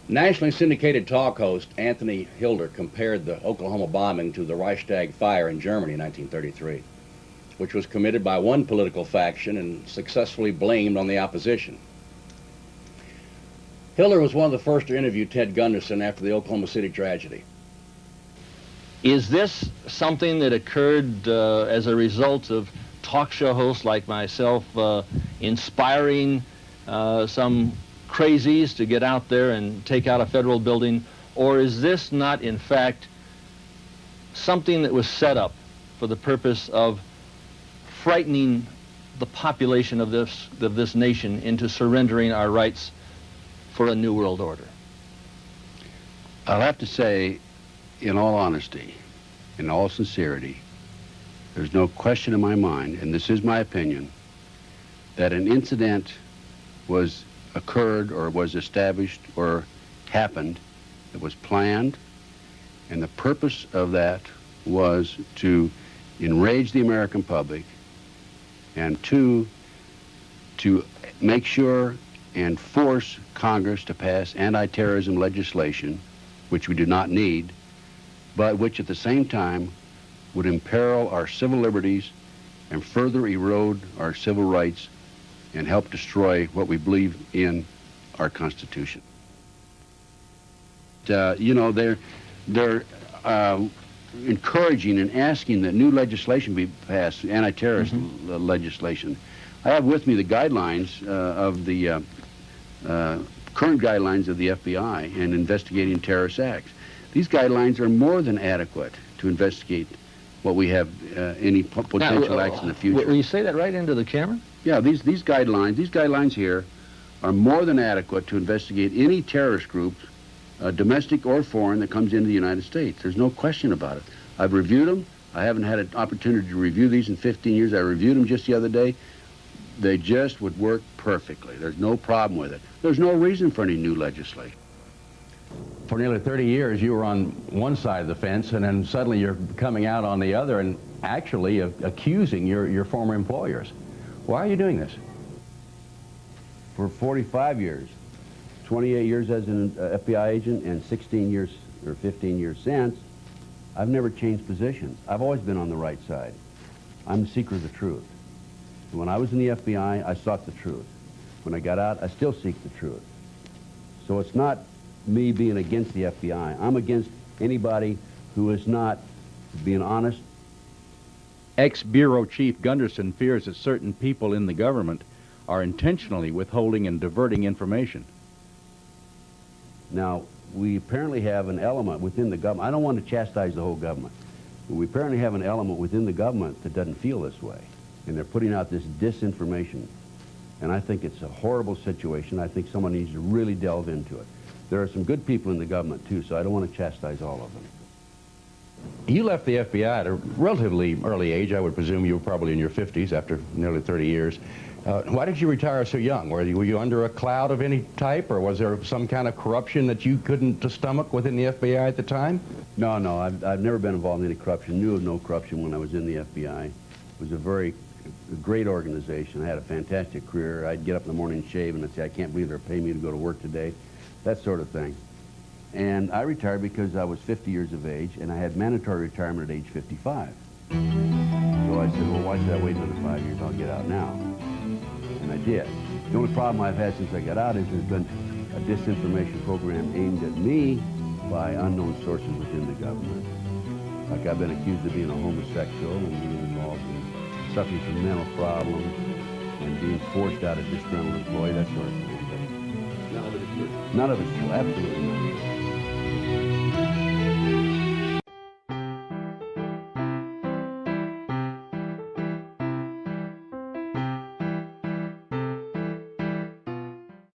Nationally syndicated talk host Anthony Hilder compared the Oklahoma bombing to the Reichstag fire in Germany in 1933, which was committed by one political faction and successfully blamed on the opposition. Hilder was one of the first to interview Ted Gunderson after the Oklahoma City tragedy. Is this something that occurred as a result of talk show hosts like myself inspiring some crazies to get out there and take out a federal building, or is this not in fact something that was set up for the purpose of frightening the population of this nation into surrendering our rights for a new world order? I'll have to say, in all honesty, in all sincerity, there's no question in my mind, and this is my opinion, that an incident occurred or was established or happened that was planned, and the purpose of that was to enrage the American public, and two, to make sure and force Congress to pass anti-terrorism legislation, which we do not need, but which at the same time would imperil our civil liberties and further erode our civil rights and help destroy what we believe in our Constitution. You know, they're encouraging and asking that new legislation be passed, anti-terrorist legislation. I have with me the guidelines of the current guidelines of the FBI in investigating terrorist acts. These guidelines are more than adequate to investigate what we have, any potential acts in the future. Will you say that right into the camera? Yeah, these guidelines here are more than adequate to investigate any terrorist group, domestic or foreign, that comes into the United States. There's no question about it. I've reviewed them. I haven't had an opportunity to review these in 15 years. I reviewed them just the other day. They just would work perfectly. There's no problem with it. There's no reason for any new legislation. For nearly 30 years, you were on one side of the fence, and then suddenly you're coming out on the other and actually accusing your former employers. Why are you doing this? For 45 years, 28 years as an FBI agent and 16 years or 15 years since, I've never changed positions. I've always been on the right side. I'm the seeker of the truth. When I was in the FBI, I sought the truth. When I got out, I still seek the truth. So it's not me being against the FBI. I'm against anybody who is not being honest. Ex-Bureau Chief Gunderson fears that certain people in the government are intentionally withholding and diverting information. Now, we apparently have an element within the government. I don't want to chastise the whole government, but we apparently have an element within the government that doesn't feel this way. And they're putting out this disinformation. And I think it's a horrible situation. I think someone needs to really delve into it. There are some good people in the government, too, so I don't want to chastise all of them. You left the FBI at a relatively early age. I would presume you were probably in your 50s after nearly 30 years. Why did you retire so young? Were you under a cloud of any type, or was there some kind of corruption that you couldn't stomach within the FBI at the time? No, I've never been involved in any corruption. Knew of no corruption when I was in the FBI. It was a great organization. I had a fantastic career. I'd get up in the morning and shave, and I'd say, I can't believe they're paying me to go to work today. That sort of thing. And I retired because I was 50 years of age, and I had mandatory retirement at age 55. So I said, well, why should I wait another 5 years? I'll get out now. And I did. The only problem I've had since I got out is there's been a disinformation program aimed at me by unknown sources within the government. Like I've been accused of being a homosexual and being involved in suffering from mental problems and being forced out as a disgruntled employee, that sort of thing. None of it is true. None of it's true, absolutely none.